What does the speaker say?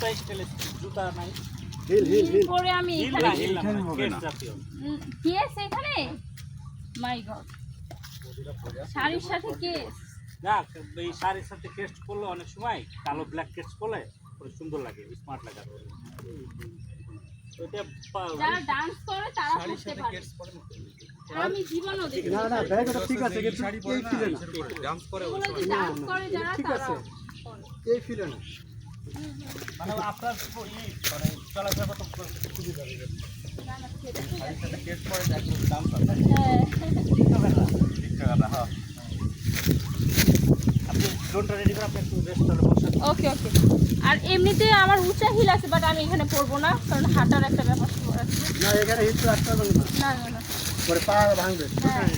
জুতা স্টাইলে জুতা নাই হিল হিল হিল পরে আমি এখানে হবে না কেস এখানে মাই গড শাড়ির সাথে কেস না এই শাড়ির সাথে টেস্ট করলে অনেক সময় কালো ব্ল্যাক টেস্ট করলে সুন্দর লাগে স্মার্ট লাগে যারা ডান্স করে তারা করতে পারে আমি জীবনও দেখি না না ব্যাগটা ঠিক আছে কিন্তু এই ফিলে না ডান্স করে এগুলো যে ডান্স করে যারা ঠিক তারা আছে এই ফিলে না মানে আপনার মানে চলাফেরা কত সুবিধা হবে টেস্ট করে দেখো ডান্স করে ঠিক আছে হ্যাঁ আপনি ড্রোনটা রেডি করে আপনি একটু রেস্ট করে বসে ওকে ওকে আর এমনিতে আমার উঁচা হিল আছে বাট আমি এখানে পরবো না কারণ হাঁটার একটা ব্যাপার আছে না এখানে হিল রাখতে হবে না না না না পরে পা ভাঙবে হ্যাঁ